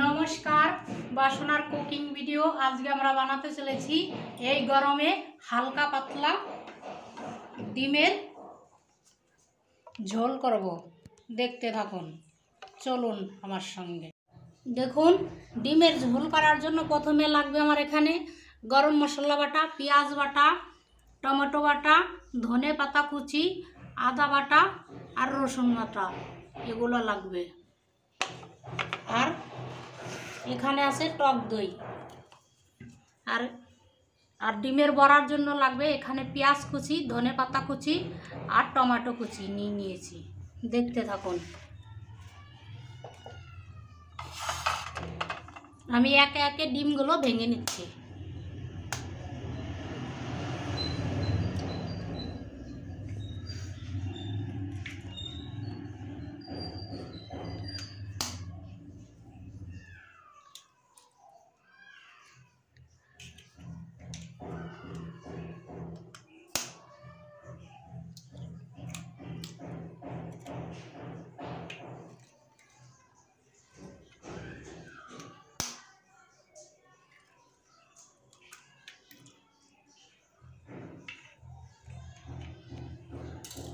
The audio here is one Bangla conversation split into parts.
নমস্কার, বাসনার কুকিং ভিডিও। আজকে আমরা বানাতে চলেছি এই গরমে হালকা পাতলা ডিমের ঝোল করব। দেখতে থাকুন, চলুন আমার সঙ্গে। দেখুন, ডিমের ঝোল করার জন্য প্রথমে লাগবে আমার এখানে গরম মশলা বাটা, পেঁয়াজ বাটা, টমেটো বাটা, ধনে পাতা কুচি, আদা বাটা আর রসুন বাটা, এগুলো লাগবে। আর এখানে আছে টক দই। আর আর ডিমের বড়ার জন্য লাগবে এখানে পেঁয়াজ কুচি, ধনে পাতা কুচি আর টমেটো কুচি নিয়েছি। দেখতে থাকুন। আমি একে একে ডিমগুলো ভেঙে নিচ্ছি।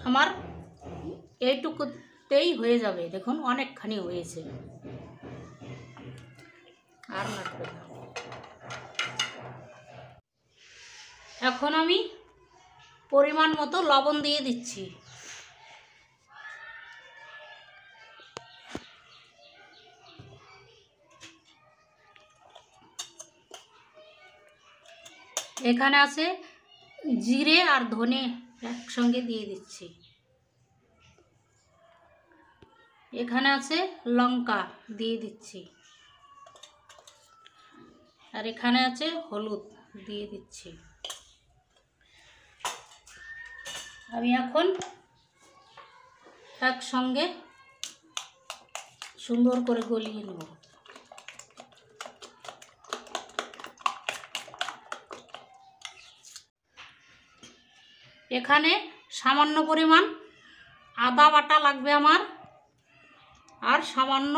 আমার এইটুকুতেই হয়ে যাবে। দেখুন, অনেকখানি হয়েছে, আর লাগবে না। এখন আমি পরিমাণ মতো লবণ দিয়ে দিচ্ছি। এখানে আছে জিরে আর ধনে একসঙ্গে দিয়ে দিচ্ছি। এখানে আছে লঙ্কা দিয়ে দিচ্ছি। আর এখানে আছে হলুদ দিয়ে দিচ্ছি। আমি এখন একসঙ্গে সুন্দর করে গলিয়ে নেব। এখানে সামান্য পরিমাণ আদা বাটা লাগবে আমার, আর সামান্য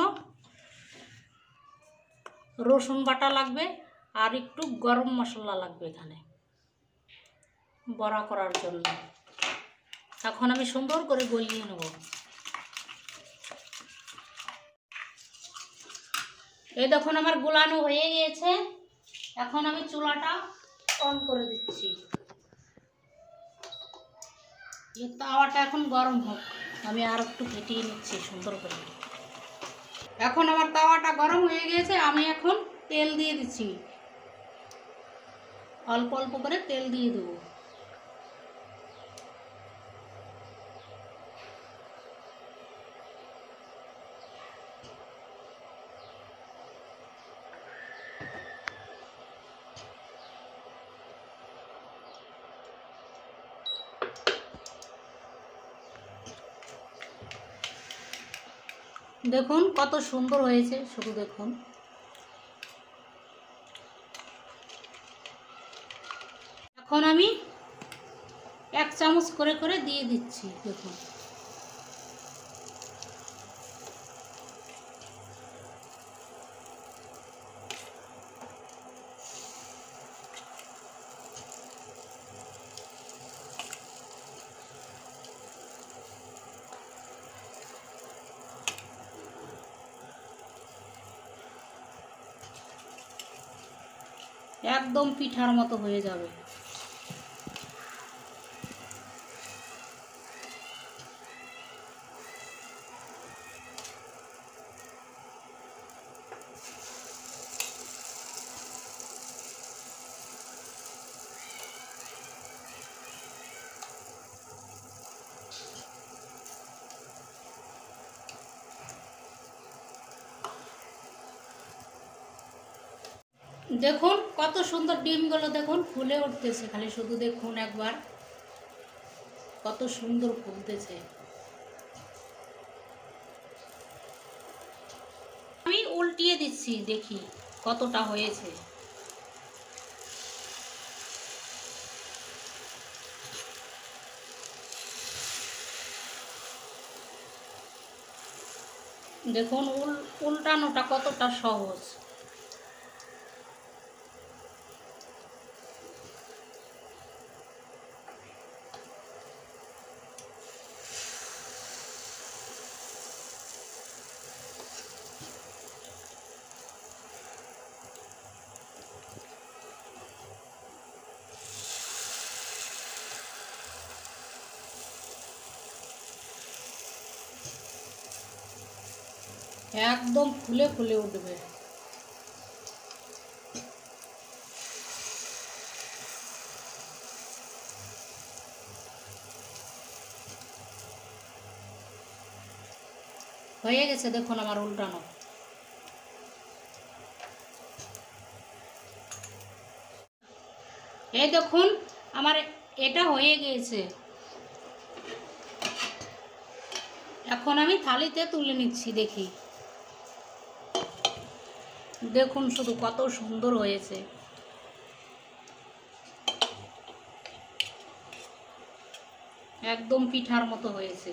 রসুন বাটা লাগবে, আর একটু গরম মশলা লাগবে এখানে বড়া করার জন্য। এখন আমি সুন্দর করে গলিয়ে নেব। এই দেখুন, আমার গোলানো হয়ে গিয়েছে। এখন আমি চুলাটা অন করে দিচ্ছি। এই তাওয়াটা এখন গরম হোক, আমি আর একটু ফেটিয়ে নিচ্ছি সুন্দর করে। এখন আমার তাওয়াটা গরম হয়ে গিয়েছে, আমি এখন তেল দিয়ে দিচ্ছি। অল্প অল্প করে তেল দিয়ে দেবো। দেখুন কত সুন্দর হয়েছে, শুধু দেখুন। এখন আমি 1 চামচ করে করে দিয়ে দিচ্ছি। দেখুন, একদম পিঠার মতো হয়ে যাবে। দেখুন কত সুন্দর ডিমগুলো দেখুন ফুলে উঠতেছে। খালি শুধু দেখুন একবার, কত সুন্দর ফুলতেছে। আমি উল্টিয়ে দিচ্ছি, দেখি কতটা হয়েছে। দেখুন উল্টানোটা কতটা সহজ। একদম ফুলে ফুলে উঠবে। হয়ে গেছে দেখুন আমার উল্টানো। এই দেখুন আমার এটা হয়ে গিয়েছে। এখন আমি থালিতে তুলে নিচ্ছি। দেখি, দেখুন শুধু কত সুন্দর হয়েছে। একদম পিঠার মতো হয়েছে।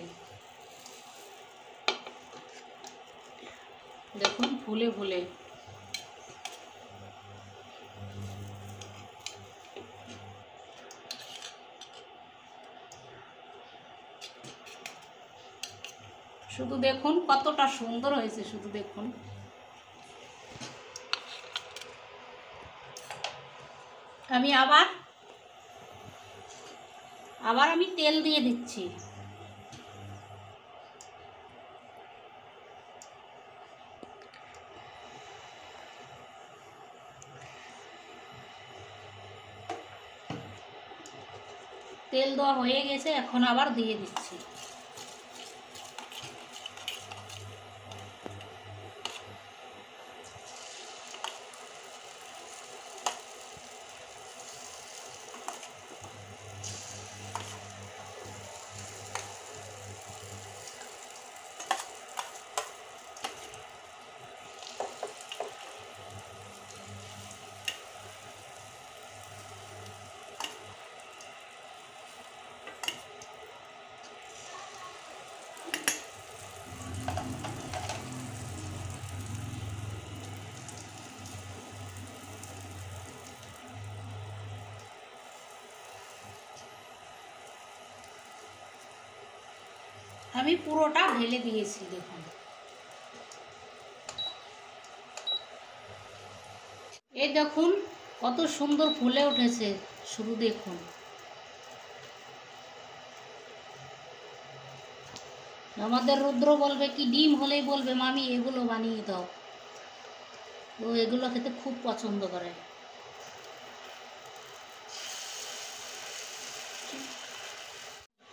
দেখুন ফুলে ফুলে। শুধু দেখুন কতটা সুন্দর হয়েছে, শুধু দেখুন। আমি আবার আমি তেল দিয়ে দিচ্ছি। তেল দেওয়া হয়ে গেছে, এখন আবার দিয়ে দিচ্ছি। আমি পুরোটা ঢেলে দিয়েছি। দেখুন এই দেখুন কত সুন্দর ফুলে উঠেছে, শুধু দেখুন। আমাদের রুদ্র বলবে কি, ডিম হলেই বলবে মামি এগুলো বানিয়ে দাও। ও এগুলো খেতে খুব পছন্দ করে।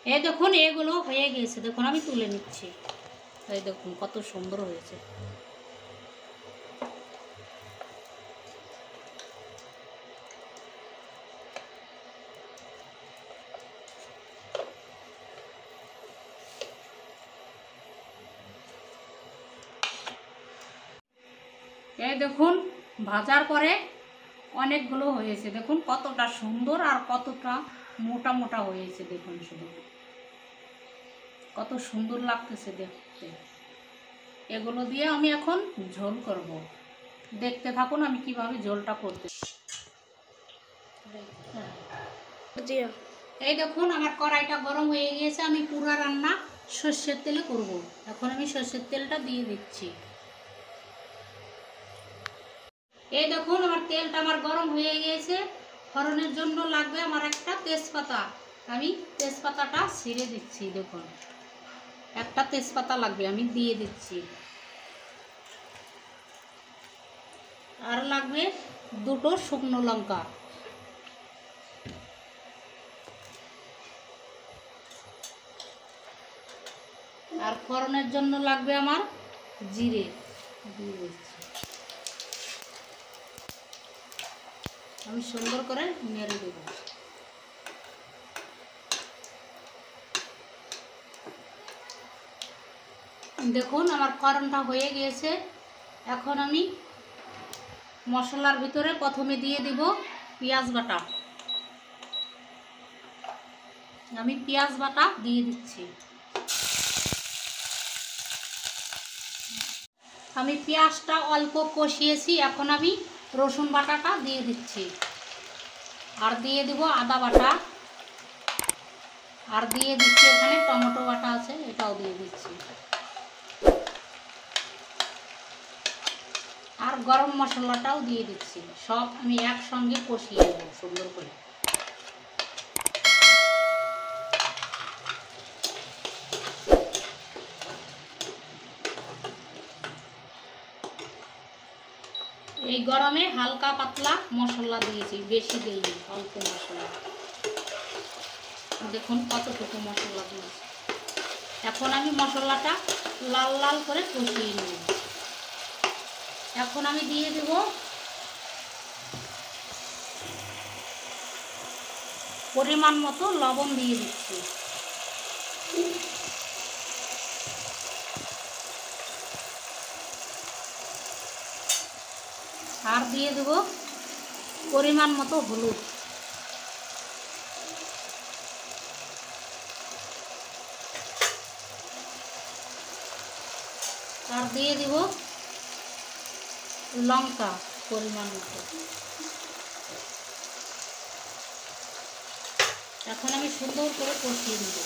এই দেখুন এগুলো হয়ে গেছে, দেখুন আমি তুলে নিচ্ছি। এই দেখুন কত সুন্দর হয়েছে। এই দেখুন ভাজার পরে অনেকগুলো হয়েছে, দেখুন কতটা সুন্দর আর কতটা মোটা মোটা হয়েছে। দেখুন শুধু কত সুন্দর লাগতেছে দেখতে। এগুলো দিয়ে আমি এখন ঝোল করব। দেখতে থাকুন আমি কিভাবে ঝোলটা করতে। এই দেখুন আমার কড়াইটা গরম হয়ে গিয়েছে। আমি পুরা রান্না সর্ষের তেলে করব। এখন আমি সর্ষের তেলটা দিয়ে দিচ্ছি। এই দেখুন আমার তেলটা গরম হয়ে গিয়েছে। ফোড়নের জন্য লাগবে আমার একটা তেজপাতা। আমি তেজপাতাটা ছিঁড়ে দিচ্ছি। দেখুন একটা তেজপাতা লাগবে, আমি দিয়ে দিচ্ছি। আর লাগবে দুটো শুকনো লঙ্কা। আর ফোড়নের জন্য লাগবে আমার জিরে, দিয়ে দিচ্ছি। আমি সুন্দর করে নেড়ে দেব। দেখুন আমার ফোড়নটা হয়ে গিয়েছে। এখন আমি মশলার ভিতরে প্রথমে দিয়ে দিব পেঁয়াজ বাটা। আমি পেঁয়াজ বাটা দিয়ে দিচ্ছি। আমি পেঁয়াজটা অল্প কষিয়েছি, এখন আমি রসুন বাটাটা দিয়ে দিচ্ছি, আর দিয়ে দিব আদা বাটা, আর দিয়ে দিচ্ছি এখানে টমেটো বাটা আছে, এটাও দিয়ে দিচ্ছি, আর গরম মশলাটাও দিয়ে দিচ্ছি। সব আমি একসঙ্গে কষিয়ে নেব সুন্দর করে। এই গরমে হালকা পাতলা মশলা দিয়েছি, বেশি দিইনি, অল্প মশলা। দেখুন কতটুকু মশলা দিয়েছি। এখন আমি মশলাটা লাল লাল করে কষিয়ে নেব। এখন আমি দিয়ে দেব পরিমাণ মতো লবণ দিয়ে দিচ্ছি, আর দিয়ে দেব পরিমাণ মতো হলুদ, আর দিয়ে দেব লঙ্কা পরিমাণ মতো। এখন আমি সুন্দর করে কষিয়ে নেব।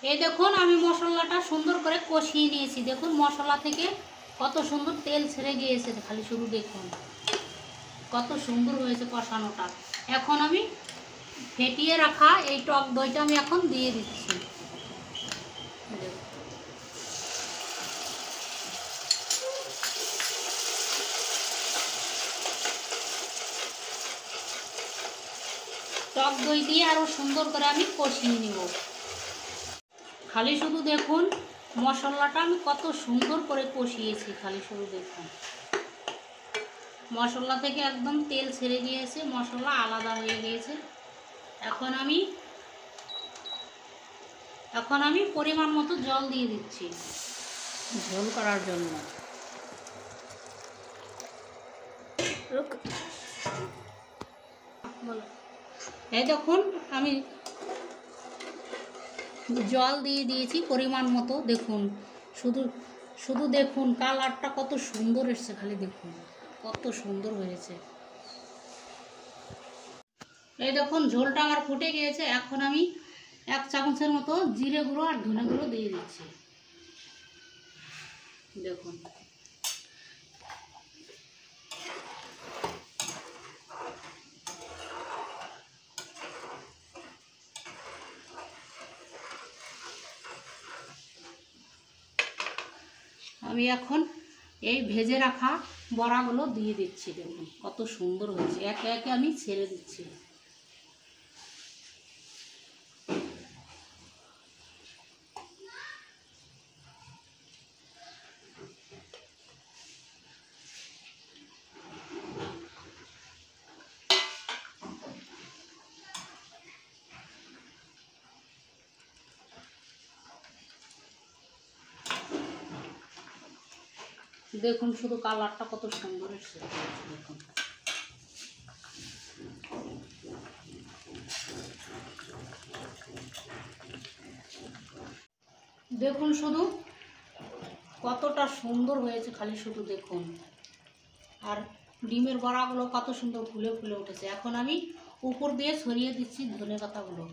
এই দেখুন আমি মশলাটা সুন্দর করে কষিয়ে নিয়েছি। দেখুন মশলা থেকে কত সুন্দর তেল ছেড়ে গিয়েছে, খালি শুধু দেখুন কত সুন্দর হয়েছে কষানোটা। এখন আমি ফেটিয়ে রাখা এই টক দইটা আমি এখন দিয়ে দিচ্ছি। টক দই দিয়ে আরও সুন্দর করে আমি কষিয়ে নেব। খালি শুধু দেখুন মশলাটা আমি কত সুন্দর করে কষিয়েছি, খালি শুধু দেখুন মশলা থেকে একদম তেল ছেড়ে গিয়েছে, মশলা আলাদা হয়ে গিয়েছে। এখন আমি পরিমাণ মতো জল দিয়ে দিচ্ছি ঝোল করার জন্য। এই দেখুন আমি জল দিয়ে দিয়েছি পরিমাণ মতো। দেখুন শুধু দেখুন কালারটা কত সুন্দর এসছে, খালি দেখুন কত সুন্দর হয়েছে। এই দেখুন ঝোলটা আমার ফুটে গিয়েছে। এখন আমি 1 চামচের মতো জিরে গুঁড়ো আর ধনে গুঁড়ো দিয়ে দিচ্ছি। দেখুন আমি এখন এই ভেজে রাখা বড়াগুলো দিয়ে দিচ্ছি। দেখুন কত সুন্দর হয়েছে, একে একে আমি ছেড়ে দিচ্ছি। দেখুন শুধু কালারটা কত সুন্দর এসেছে। দেখুন দেখুন শুধু কতটা সুন্দর হয়েছে, খালি শুধু দেখুন। আর ডিমের বড়াগুলো কত সুন্দর ফুলে ফুলে উঠেছে। এখন আমি উপর দিয়ে ছড়িয়ে দিচ্ছি ধনেপাতাগুলো।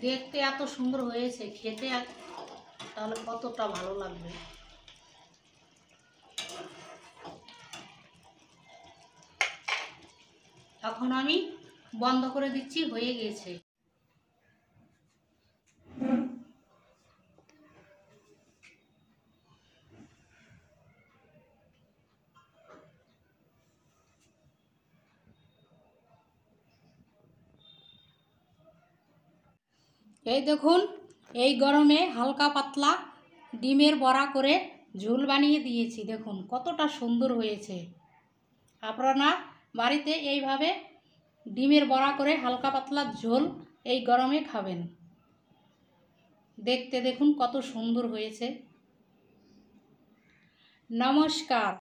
দেখতে এত সুন্দর হয়েছে, খেতে তাহলে কতটা ভালো লাগবে। এখন আমি বন্ধ করে দিচ্ছি, হয়ে গেছে। এই দেখুন এই গরমে হালকা পাতলা ডিমের বড়া করে ঝোল বানিয়ে দিয়েছি। দেখুন কতটা সুন্দর হয়েছে। আপনারা বাড়িতে এইভাবে ডিমের বড়া করে হালকা পাতলা ঝোল এই গরমে খাবেন। দেখতে দেখুন কত সুন্দর হয়েছে। নমস্কার।